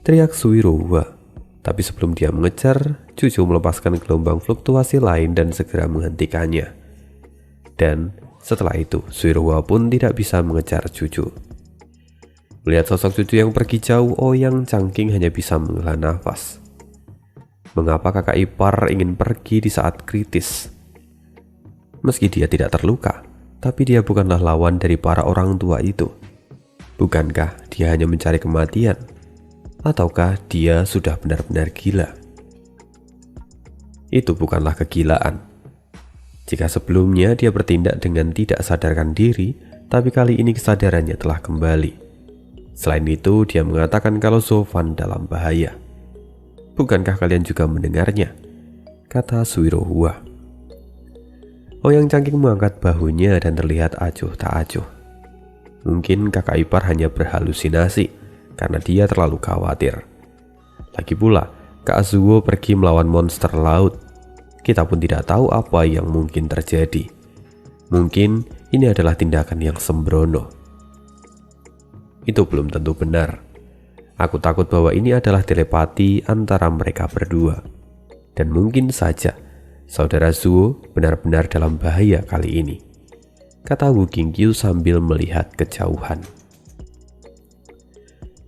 teriak Suirohua. Tapi sebelum dia mengejar, Cucu melepaskan gelombang fluktuasi lain dan segera menghentikannya. Dan setelah itu, Suirohua pun tidak bisa mengejar Cucu. Melihat sosok Cucu yang pergi jauh, Ouyang Changqing hanya bisa menghela nafas. Mengapa kakak ipar ingin pergi di saat kritis? Meski dia tidak terluka, tapi dia bukanlah lawan dari para orang tua itu. Bukankah dia hanya mencari kematian? Ataukah dia sudah benar-benar gila? Itu bukanlah kegilaan. Jika sebelumnya dia bertindak dengan tidak sadarkan diri, tapi kali ini kesadarannya telah kembali. Selain itu, dia mengatakan kalau Sofan dalam bahaya. "Bukankah kalian juga mendengarnya?" kata Suirohua. Ouyang Changqing mengangkat bahunya dan terlihat acuh tak acuh. Mungkin kakak ipar hanya berhalusinasi karena dia terlalu khawatir. Lagi pula, Kak Zuo pergi melawan monster laut. Kita pun tidak tahu apa yang mungkin terjadi. Mungkin ini adalah tindakan yang sembrono. Itu belum tentu benar. Aku takut bahwa ini adalah telepati antara mereka berdua. Dan mungkin saja saudara Zuo benar-benar dalam bahaya kali ini, kata Wu Qingyu sambil melihat kejauhan.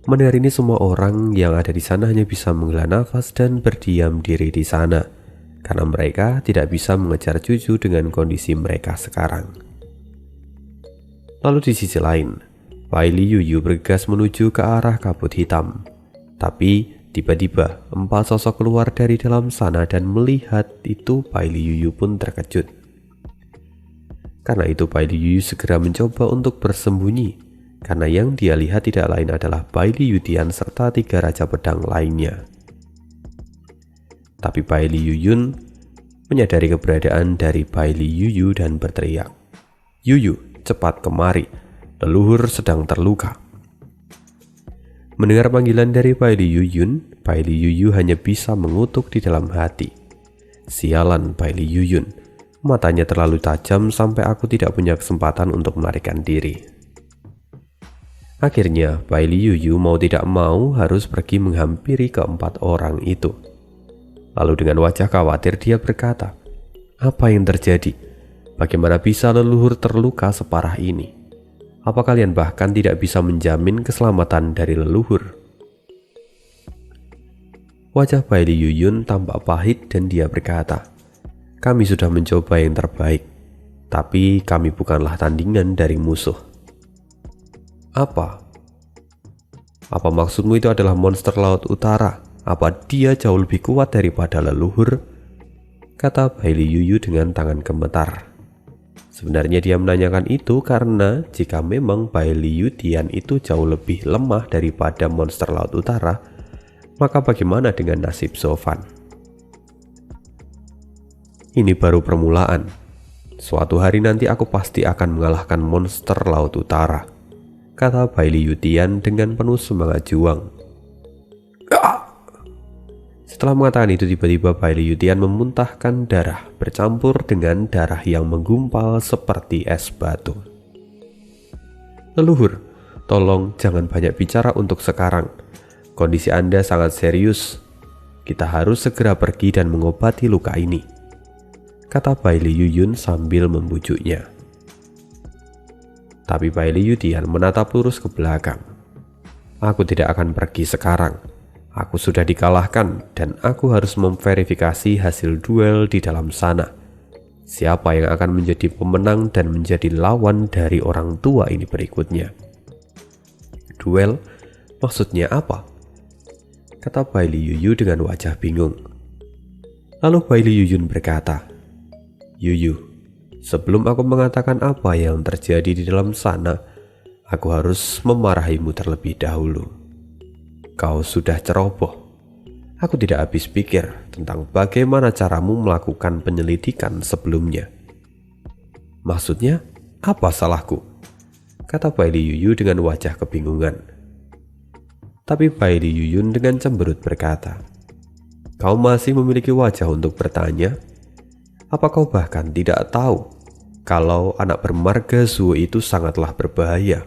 Mendengar ini, semua orang yang ada di sana hanya bisa menghela nafas dan berdiam diri di sana, karena mereka tidak bisa mengejar Cucu dengan kondisi mereka sekarang. Lalu di sisi lain, Bai Li Yuyu bergegas menuju ke arah kabut hitam. Tapi tiba-tiba 4 sosok keluar dari dalam sana dan melihat itu Bai Li Yuyu pun terkejut. Karena itu Bai Li Yuyu segera mencoba untuk bersembunyi, karena yang dia lihat tidak lain adalah Bai Li Yutian serta 3 raja pedang lainnya. Tapi Bai Li Yuyun menyadari keberadaan dari Bai Li Yuyu dan berteriak, "Yuyu, cepat kemari! Leluhur sedang terluka." Mendengar panggilan dari Bai Li Yuyun, Bai Li Yuyu hanya bisa mengutuk di dalam hati. Sialan Bai Li Yuyun, matanya terlalu tajam sampai aku tidak punya kesempatan untuk melarikan diri. Akhirnya Bai Li Yuyu mau tidak mau harus pergi menghampiri keempat orang itu. Lalu dengan wajah khawatir dia berkata, "Apa yang terjadi? Bagaimana bisa leluhur terluka separah ini? Apa kalian bahkan tidak bisa menjamin keselamatan dari leluhur?" Wajah Bai Li Yuyun tampak pahit dan dia berkata, "Kami sudah mencoba yang terbaik, tapi kami bukanlah tandingan dari musuh." Apa maksudmu itu adalah monster laut utara? Apa dia jauh lebih kuat daripada leluhur? Kata Bai Li Yuyu dengan tangan gemetar. Sebenarnya dia menanyakan itu karena jika memang Bai Li Yutian itu jauh lebih lemah daripada monster laut utara, maka bagaimana dengan nasib Sofan? Ini baru permulaan. Suatu hari nanti aku pasti akan mengalahkan monster Laut Utara, kata Bailey Yutian dengan penuh semangat juang. Setelah mengatakan itu, tiba-tiba Bailey Yutian memuntahkan darah bercampur dengan darah yang menggumpal seperti es batu. Leluhur, tolong jangan banyak bicara untuk sekarang. Kondisi Anda sangat serius. Kita harus segera pergi dan mengobati luka ini, kata Bailey Yuyun sambil membujuknya. Tapi Bailey Yutian menatap lurus ke belakang. Aku tidak akan pergi sekarang. Aku sudah dikalahkan dan aku harus memverifikasi hasil duel di dalam sana. Siapa yang akan menjadi pemenang dan menjadi lawan dari orang tua ini berikutnya. Duel? Maksudnya apa? Kata Bailey Yuyu dengan wajah bingung. Lalu Bailey Yuyun berkata, Yuyu, sebelum aku mengatakan apa yang terjadi di dalam sana, aku harus memarahimu terlebih dahulu. Kau sudah ceroboh. Aku tidak habis pikir tentang bagaimana caramu melakukan penyelidikan sebelumnya. Maksudnya, apa salahku? Kata Bailey Yuyu dengan wajah kebingungan. Tapi Bailey Yuyun dengan cemberut berkata, kau masih memiliki wajah untuk bertanya? Apa kau bahkan tidak tahu kalau anak bermarga Zuo itu sangatlah berbahaya?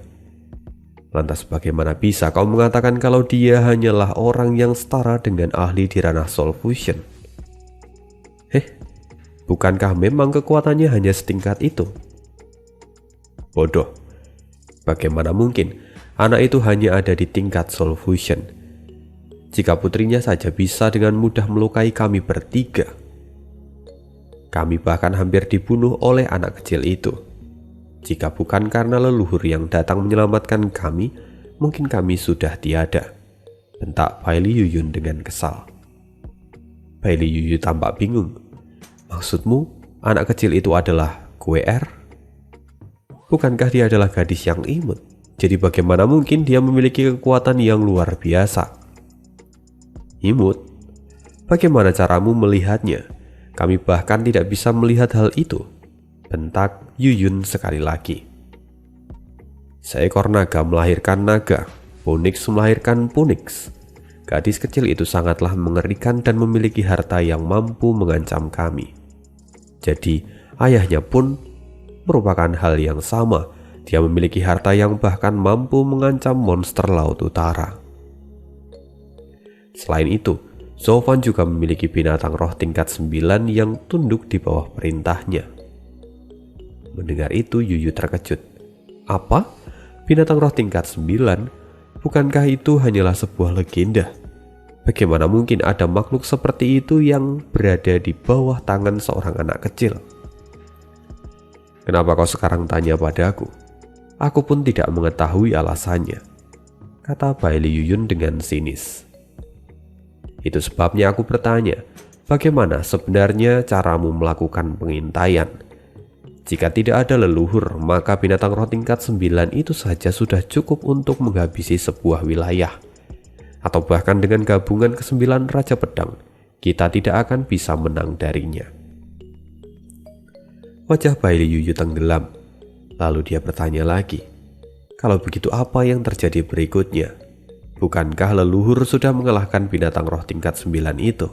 Lantas bagaimana bisa kau mengatakan kalau dia hanyalah orang yang setara dengan ahli di ranah Soul Fusion? Bukankah memang kekuatannya hanya setingkat itu? Bodoh. Bagaimana mungkin anak itu hanya ada di tingkat Soul Fusion? Jika putrinya saja bisa dengan mudah melukai kami bertiga. Kami bahkan hampir dibunuh oleh anak kecil itu. Jika bukan karena leluhur yang datang menyelamatkan kami, mungkin kami sudah tiada, bentak Bailey Yuyun dengan kesal. Bailey Yuyu tampak bingung. Maksudmu, anak kecil itu adalah Guer? Bukankah dia adalah gadis yang imut? Jadi bagaimana mungkin dia memiliki kekuatan yang luar biasa? Imut? Bagaimana caramu melihatnya? Kami bahkan tidak bisa melihat hal itu, bentak Yuyun sekali lagi. Seekor naga melahirkan naga, Punix melahirkan Punix. Gadis kecil itu sangatlah mengerikan dan memiliki harta yang mampu mengancam kami. Jadi ayahnya pun merupakan hal yang sama. Dia memiliki harta yang bahkan mampu mengancam monster Laut Utara. Selain itu, Zovan juga memiliki binatang roh tingkat 9 yang tunduk di bawah perintahnya. Mendengar itu, Yuyu terkejut. Apa? Binatang roh tingkat 9? Bukankah itu hanyalah sebuah legenda? Bagaimana mungkin ada makhluk seperti itu yang berada di bawah tangan seorang anak kecil? Kenapa kau sekarang tanya padaku? Aku pun tidak mengetahui alasannya, kata Bailey Yuyun dengan sinis. Itu sebabnya aku bertanya, bagaimana sebenarnya caramu melakukan pengintaian? Jika tidak ada leluhur, maka binatang roh tingkat 9 itu saja sudah cukup untuk menghabisi sebuah wilayah. Atau bahkan dengan gabungan ke-9 Raja Pedang, kita tidak akan bisa menang darinya. Wajah Bailey Yuyu tenggelam. Lalu dia bertanya lagi, kalau begitu apa yang terjadi berikutnya? Bukankah leluhur sudah mengalahkan binatang roh tingkat 9 itu?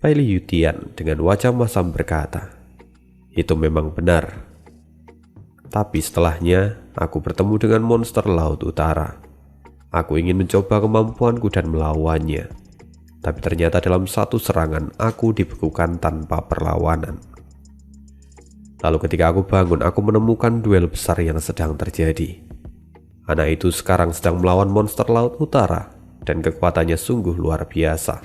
Bailey Yutian dengan wajah masam berkata, itu memang benar. Tapi setelahnya, aku bertemu dengan monster Laut Utara. Aku ingin mencoba kemampuanku dan melawannya. Tapi ternyata dalam satu serangan, aku dibekukan tanpa perlawanan. Lalu ketika aku bangun, aku menemukan duel besar yang sedang terjadi. Anak itu sekarang sedang melawan monster Laut Utara, dan kekuatannya sungguh luar biasa.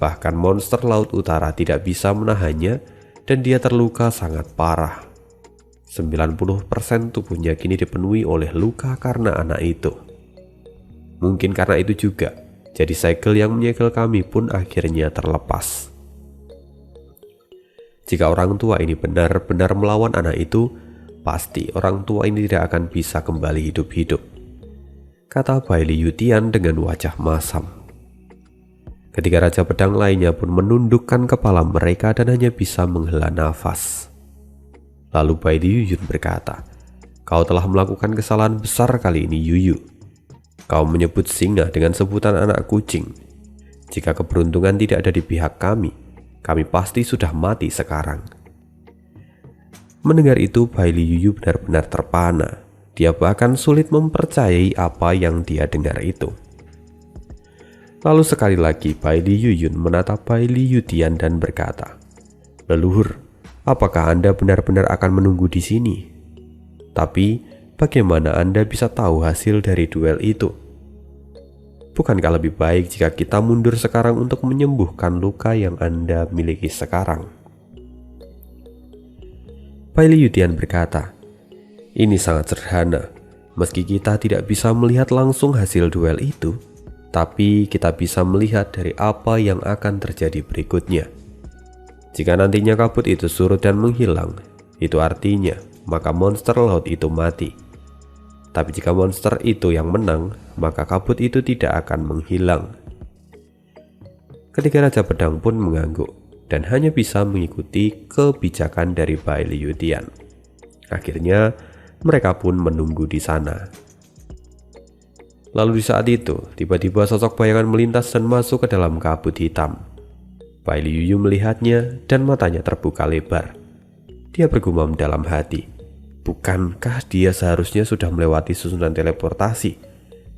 Bahkan monster Laut Utara tidak bisa menahannya, dan dia terluka sangat parah. 90% tubuhnya kini dipenuhi oleh luka karena anak itu. Mungkin karena itu juga, jadi segel yang menyegel kami pun akhirnya terlepas. Jika orang tua ini benar-benar melawan anak itu, pasti orang tua ini tidak akan bisa kembali hidup-hidup, kata Bailey Yutian dengan wajah masam. Ketiga Raja Pedang lainnya pun menundukkan kepala mereka dan hanya bisa menghela nafas. Lalu Bai Yuyun berkata, "Kau telah melakukan kesalahan besar kali ini, Yuyu. Kau menyebut singa dengan sebutan anak kucing. Jika keberuntungan tidak ada di pihak kami pasti sudah mati sekarang." Mendengar itu, Bai Yuyu benar-benar terpana. Dia bahkan sulit mempercayai apa yang dia dengar itu. Lalu sekali lagi Bai Yuyun menatap Bai Yutian dan berkata, "Leluhur, apakah Anda benar-benar akan menunggu di sini? Tapi bagaimana Anda bisa tahu hasil dari duel itu? Bukankah lebih baik jika kita mundur sekarang untuk menyembuhkan luka yang Anda miliki sekarang?" Bai Yutian berkata, "Ini sangat sederhana. Meski kita tidak bisa melihat langsung hasil duel itu, tapi kita bisa melihat dari apa yang akan terjadi berikutnya. Jika nantinya kabut itu surut dan menghilang, itu artinya maka monster laut itu mati. Tapi jika monster itu yang menang, maka kabut itu tidak akan menghilang." Ketiga Raja Pedang pun mengangguk dan hanya bisa mengikuti kebijakan dari Bai Yutian. Akhirnya mereka pun menunggu di sana. Lalu di saat itu, tiba-tiba sosok bayangan melintas dan masuk ke dalam kabut hitam. Bai Yuyun melihatnya dan matanya terbuka lebar. Dia bergumam dalam hati, bukankah dia seharusnya sudah melewati susunan teleportasi?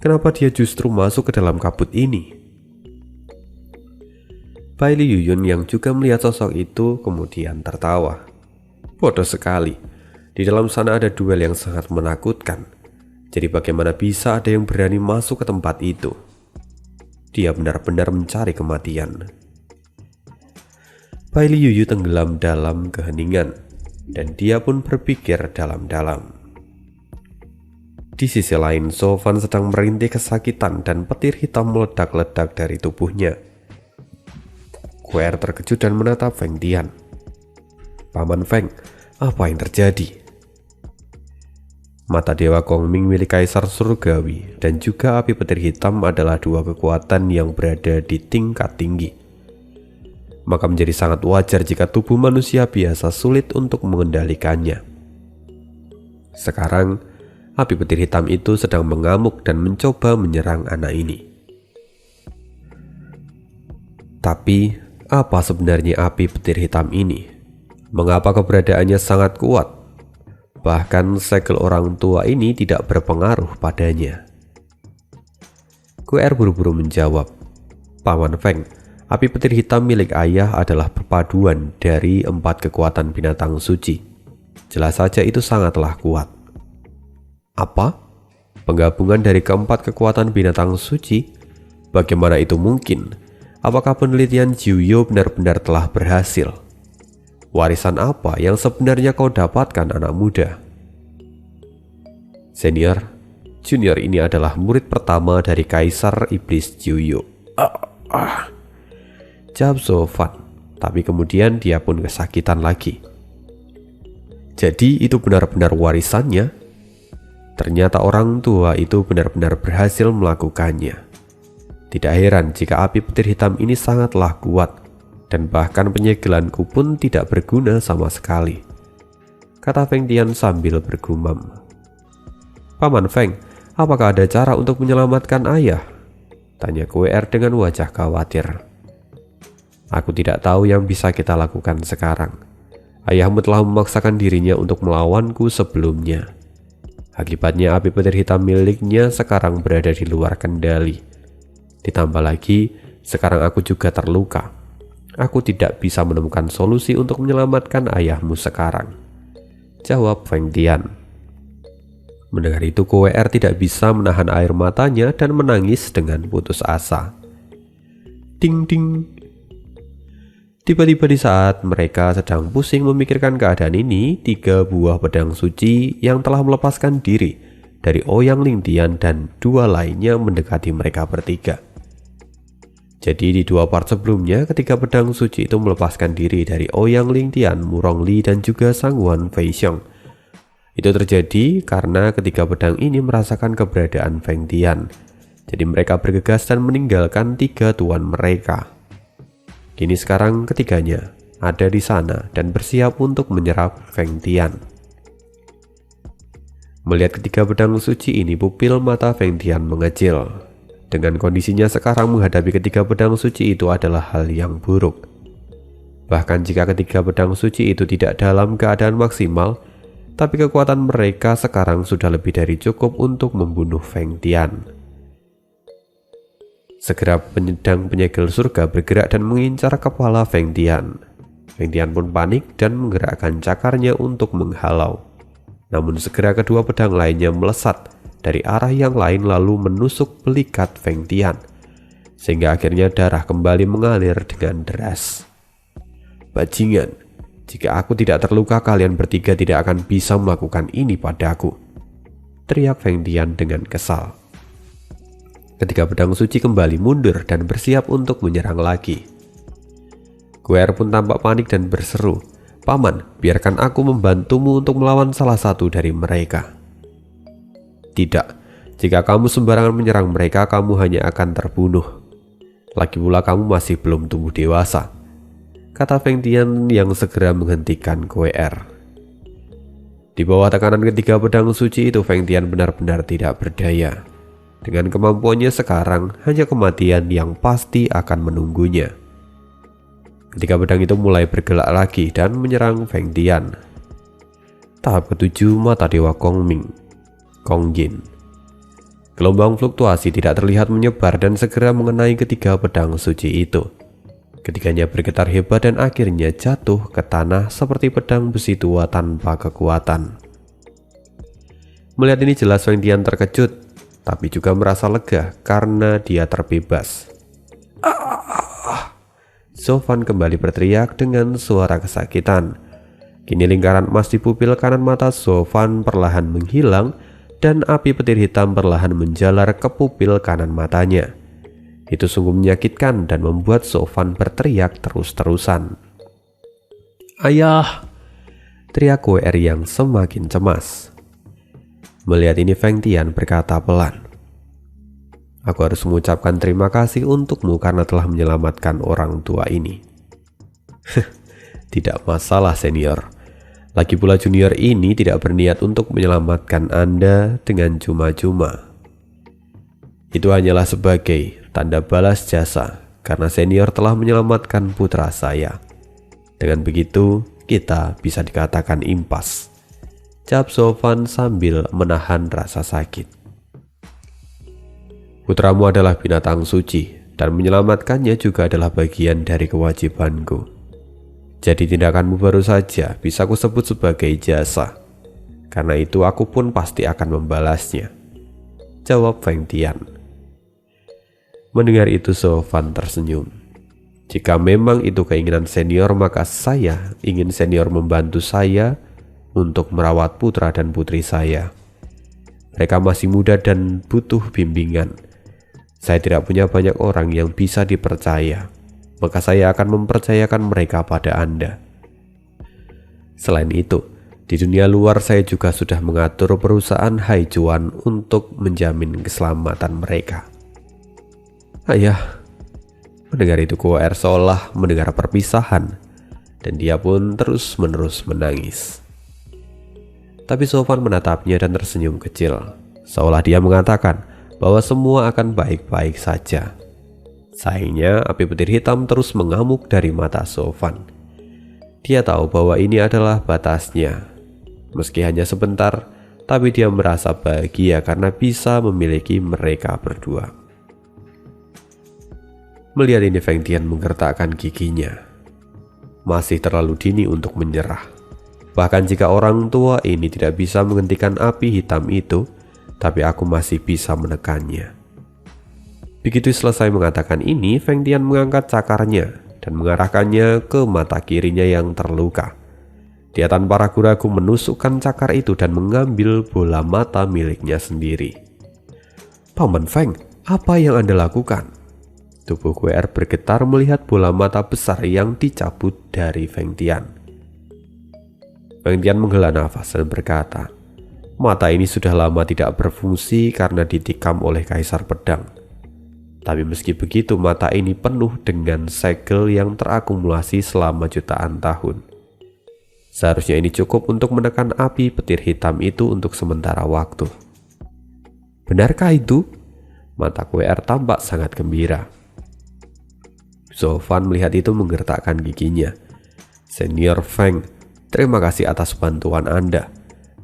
Kenapa dia justru masuk ke dalam kabut ini? Bai Yuyun yang juga melihat sosok itu kemudian tertawa. Bodoh sekali, di dalam sana ada duel yang sangat menakutkan. Jadi bagaimana bisa ada yang berani masuk ke tempat itu? Dia benar-benar mencari kematian. Bai Yuyun tenggelam dalam keheningan, dan dia pun berpikir dalam-dalam. Di sisi lain, Sofan sedang merintih kesakitan dan petir hitam meledak-ledak dari tubuhnya. QR terkejut dan menatap Feng Tian. "Paman Feng, apa yang terjadi?" Mata Dewa Kongming milik Kaisar Surgawi dan juga api petir hitam adalah dua kekuatan yang berada di tingkat tinggi. Maka menjadi sangat wajar jika tubuh manusia biasa sulit untuk mengendalikannya. Sekarang, api petir hitam itu sedang mengamuk dan mencoba menyerang anak ini. Tapi, apa sebenarnya api petir hitam ini? Mengapa keberadaannya sangat kuat? Bahkan segel orang tua ini tidak berpengaruh padanya. QR buru-buru menjawab, "Paman Feng, api petir hitam milik ayah adalah perpaduan dari 4 kekuatan binatang suci. Jelas saja itu sangatlah kuat." "Apa? Penggabungan dari keempat kekuatan binatang suci? Bagaimana itu mungkin? Apakah penelitian Jiuyo benar-benar telah berhasil? Warisan apa yang sebenarnya kau dapatkan, anak muda?" "Senior, junior ini adalah murid pertama dari Kaisar Iblis Jiuyo." Jawab Sofan, tapi kemudian dia pun kesakitan lagi. "Jadi itu benar-benar warisannya?" Ternyata orang tua itu benar-benar berhasil melakukannya. Tidak heran jika api petir hitam ini sangatlah kuat, dan bahkan penyegelanku pun tidak berguna sama sekali, kata Feng Tian sambil bergumam. "Paman Feng, apakah ada cara untuk menyelamatkan ayah?" tanya QR dengan wajah khawatir. "Aku tidak tahu yang bisa kita lakukan sekarang. Ayahmu telah memaksakan dirinya untuk melawanku sebelumnya. Akibatnya api petir hitam miliknya sekarang berada di luar kendali. Ditambah lagi, sekarang aku juga terluka. Aku tidak bisa menemukan solusi untuk menyelamatkan ayahmu sekarang," jawab Feng Tian. Mendengar itu, QR tidak bisa menahan air matanya dan menangis dengan putus asa. Ding ding. Tiba-tiba di saat mereka sedang pusing memikirkan keadaan ini, 3 buah pedang suci yang telah melepaskan diri dari Ouyang Lingtian dan 2 lainnya mendekati mereka bertiga. Jadi di 2 part sebelumnya, ketika pedang suci itu melepaskan diri dari Ouyang Lingtian, Murong Li dan juga Sangguan Feixiong. Itu terjadi karena ketiga pedang ini merasakan keberadaan Feng Tian. Jadi mereka bergegas dan meninggalkan 3 tuan mereka. Kini sekarang ketiganya ada di sana dan bersiap untuk menyerap Feng Tian. Melihat ketiga pedang suci ini, pupil mata Feng Tian mengecil. Dengan kondisinya sekarang, menghadapi ketiga pedang suci itu adalah hal yang buruk. Bahkan jika ketiga pedang suci itu tidak dalam keadaan maksimal, tapi kekuatan mereka sekarang sudah lebih dari cukup untuk membunuh Feng Tian. Segera pedang penyegel surga bergerak dan mengincar kepala Feng Tian. Feng Tian pun panik dan menggerakkan cakarnya untuk menghalau. Namun segera kedua pedang lainnya melesat dari arah yang lain lalu menusuk belikat Feng Tian, sehingga akhirnya darah kembali mengalir dengan deras. "Bajingan, jika aku tidak terluka, kalian bertiga tidak akan bisa melakukan ini padaku," teriak Feng Tian dengan kesal. Ketika pedang suci kembali mundur dan bersiap untuk menyerang lagi. Guer pun tampak panik dan berseru, "Paman, biarkan aku membantumu untuk melawan salah satu dari mereka." "Tidak, jika kamu sembarangan menyerang mereka, kamu hanya akan terbunuh. Lagi pula kamu masih belum tumbuh dewasa," kata Feng Tian yang segera menghentikan Guer. Di bawah tekanan ketiga pedang suci itu, Feng Tian benar-benar tidak berdaya. Dengan kemampuannya sekarang, hanya kematian yang pasti akan menunggunya. Ketika pedang itu mulai bergelak lagi dan menyerang Feng Tian. Tahap ke-7, mata Dewa Kongming, Kongjin. Gelombang fluktuasi tidak terlihat menyebar dan segera mengenai ketiga pedang suci itu. Ketiganya bergetar hebat dan akhirnya jatuh ke tanah seperti pedang besi tua tanpa kekuatan. Melihat ini jelas Feng Tian terkejut, tapi juga merasa lega karena dia terbebas. Zhou kembali berteriak dengan suara kesakitan. Kini lingkaran emas di pupil kanan mata Zhou perlahan menghilang dan api petir hitam perlahan menjalar ke pupil kanan matanya. Itu sungguh menyakitkan dan membuat Zhou berteriak terus-terusan. "Ayah!" teriak Guer yang semakin cemas. Melihat ini Feng Tian berkata pelan, "Aku harus mengucapkan terima kasih untukmu karena telah menyelamatkan orang tua ini." "Tidak masalah senior. Lagi pula junior ini tidak berniat untuk menyelamatkan Anda dengan cuma-cuma. Itu hanyalah sebagai tanda balas jasa karena senior telah menyelamatkan putra saya. Dengan begitu, kita bisa dikatakan impas," jawab Zhou sambil menahan rasa sakit. "Putramu adalah binatang suci dan menyelamatkannya juga adalah bagian dari kewajibanku. Jadi tindakanmu baru saja bisa kusebut sebagai jasa. Karena itu aku pun pasti akan membalasnya," jawab Feng Tian. Mendengar itu Zhou tersenyum. "Jika memang itu keinginan senior, maka saya ingin senior membantu saya untuk merawat putra dan putri saya. Mereka masih muda dan butuh bimbingan. Saya tidak punya banyak orang yang bisa dipercaya, maka saya akan mempercayakan mereka pada Anda. Selain itu, di dunia luar saya juga sudah mengatur perusahaan Haijuan untuk menjamin keselamatan mereka." "Ayah," mendengar itu Guer seolah mendengar perpisahan, dan dia pun terus-menerus menangis. Tapi Zhou menatapnya dan tersenyum kecil, seolah dia mengatakan bahwa semua akan baik-baik saja. Sayangnya api petir hitam terus mengamuk dari mata Zhou. Dia tahu bahwa ini adalah batasnya. Meski hanya sebentar, tapi dia merasa bahagia karena bisa memiliki mereka berdua. Melihat ini Feng Tian menggertakkan giginya. Masih terlalu dini untuk menyerah. Bahkan jika orang tua ini tidak bisa menghentikan api hitam itu, tapi aku masih bisa menekannya. Begitu selesai mengatakan ini, Feng Tian mengangkat cakarnya dan mengarahkannya ke mata kirinya yang terluka. Dia tanpa ragu-ragu menusukkan cakar itu dan mengambil bola mata miliknya sendiri. "Paman Feng, apa yang Anda lakukan?" Tubuh Guer bergetar melihat bola mata besar yang dicabut dari Feng Tian. Feng Tian menghela nafas dan berkata, "Mata ini sudah lama tidak berfungsi karena ditikam oleh Kaisar Pedang. Tapi meski begitu, mata ini penuh dengan segel yang terakumulasi selama jutaan tahun. Seharusnya ini cukup untuk menekan api petir hitam itu untuk sementara waktu. Benarkah itu? Mata QR tampak sangat gembira. Sofan melihat itu menggertakkan giginya. Senior Feng, terima kasih atas bantuan Anda.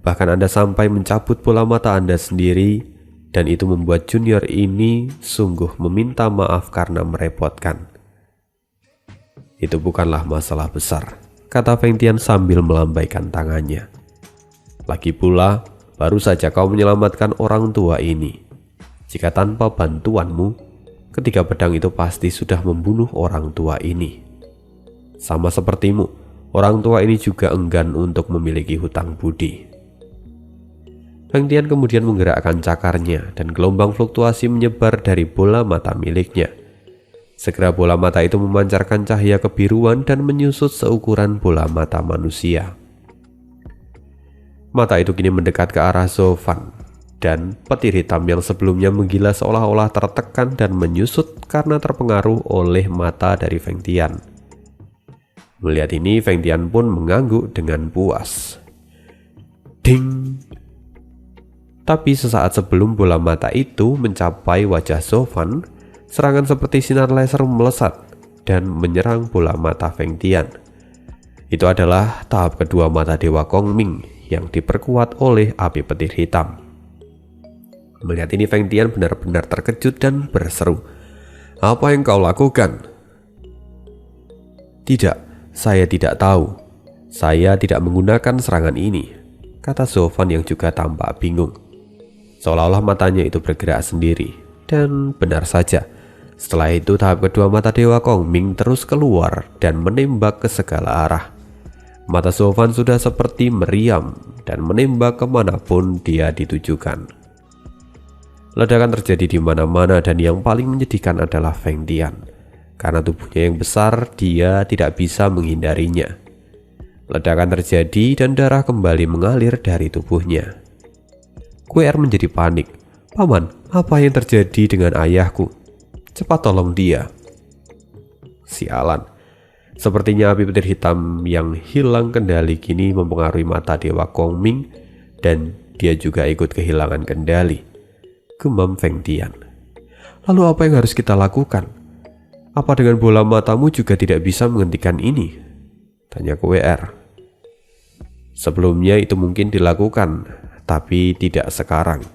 Bahkan Anda sampai mencabut bola mata Anda sendiri, dan itu membuat junior ini sungguh meminta maaf karena merepotkan. Itu bukanlah masalah besar, kata Feng Tian sambil melambaikan tangannya. Lagi pula, baru saja kau menyelamatkan orang tua ini. Jika tanpa bantuanmu, ketiga pedang itu pasti sudah membunuh orang tua ini. Sama sepertimu, orang tua ini juga enggan untuk memiliki hutang budi. Feng Tian kemudian menggerakkan cakarnya dan gelombang fluktuasi menyebar dari bola mata miliknya. Segera bola mata itu memancarkan cahaya kebiruan dan menyusut seukuran bola mata manusia. Mata itu kini mendekat ke arah Sofan, dan petir hitam yang sebelumnya menggila seolah-olah tertekan dan menyusut karena terpengaruh oleh mata dari Feng Tian. Melihat ini, Feng Tian pun mengangguk dengan puas. Ding! Tapi sesaat sebelum bola mata itu mencapai wajah Sofan, serangan seperti sinar laser melesat dan menyerang bola mata Feng Tian. Itu adalah tahap kedua mata Dewa Kongming yang diperkuat oleh api petir hitam. Melihat ini, Feng Tian benar-benar terkejut dan berseru, "Apa yang kau lakukan?" "Tidak, saya tidak tahu. Saya tidak menggunakan serangan ini," kata Sofan yang juga tampak bingung. Seolah-olah matanya itu bergerak sendiri. Dan benar saja, setelah itu tahap kedua mata Dewa Kongming terus keluar dan menembak ke segala arah. Mata Sofan sudah seperti meriam dan menembak kemanapun dia ditujukan. Ledakan terjadi di mana-mana dan yang paling menyedihkan adalah Feng Tian. Karena tubuhnya yang besar, dia tidak bisa menghindarinya. Ledakan terjadi dan darah kembali mengalir dari tubuhnya. QR menjadi panik. "Paman, apa yang terjadi dengan ayahku? Cepat tolong dia." Sialan. Sepertinya api petir hitam yang hilang kendali kini mempengaruhi mata Dewa Kongming dan dia juga ikut kehilangan kendali. Gemam Feng Tian. "Lalu apa yang harus kita lakukan? Apa dengan bola matamu juga tidak bisa menghentikan ini?" tanya QR. "Sebelumnya itu mungkin dilakukan, tapi tidak sekarang.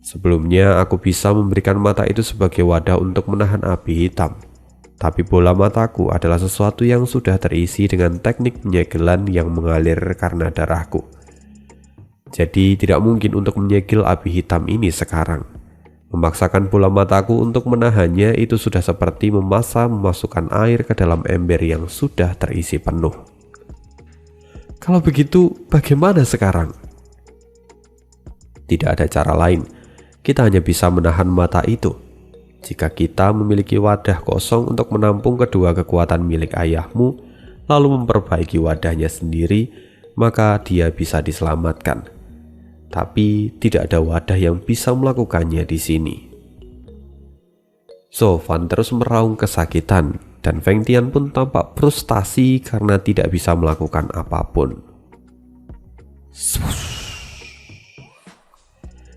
Sebelumnya aku bisa memberikan mata itu sebagai wadah untuk menahan api hitam. Tapi bola mataku adalah sesuatu yang sudah terisi dengan teknik penyegelan yang mengalir karena darahku. Jadi tidak mungkin untuk menyegel api hitam ini sekarang. Memaksakan bola mataku untuk menahannya itu sudah seperti memasukkan air ke dalam ember yang sudah terisi penuh." "Kalau begitu, bagaimana sekarang?" "Tidak ada cara lain. Kita hanya bisa menahan mata itu. Jika kita memiliki wadah kosong untuk menampung kedua kekuatan milik ayahmu, lalu memperbaiki wadahnya sendiri, maka dia bisa diselamatkan. Tapi tidak ada wadah yang bisa melakukannya di sini." Sofan terus meraung kesakitan dan Feng Tian pun tampak frustasi karena tidak bisa melakukan apapun.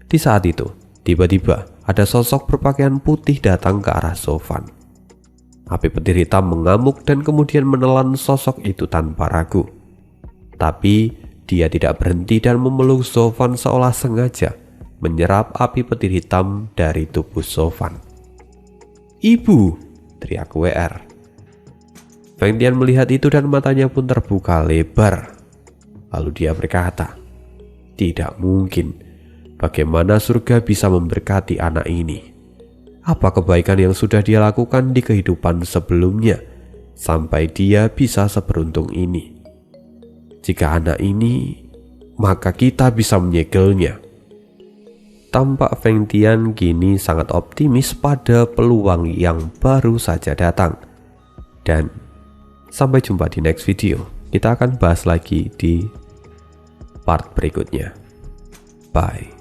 Di saat itu, tiba-tiba ada sosok berpakaian putih datang ke arah Sofan. Api petir hitam mengamuk dan kemudian menelan sosok itu tanpa ragu. Tapi dia tidak berhenti dan memeluk Sofan seolah sengaja menyerap api petir hitam dari tubuh Sofan. "Ibu!" teriak WR. Feng Tian melihat itu dan matanya pun terbuka lebar. Lalu dia berkata, "Tidak mungkin. Bagaimana surga bisa memberkati anak ini? Apa kebaikan yang sudah dia lakukan di kehidupan sebelumnya sampai dia bisa seberuntung ini? Jika anak ini, maka kita bisa menyegelnya." Tampak Feng Tian kini sangat optimis pada peluang yang baru saja datang. Dan sampai jumpa di next video. Kita akan bahas lagi di part berikutnya. Bye.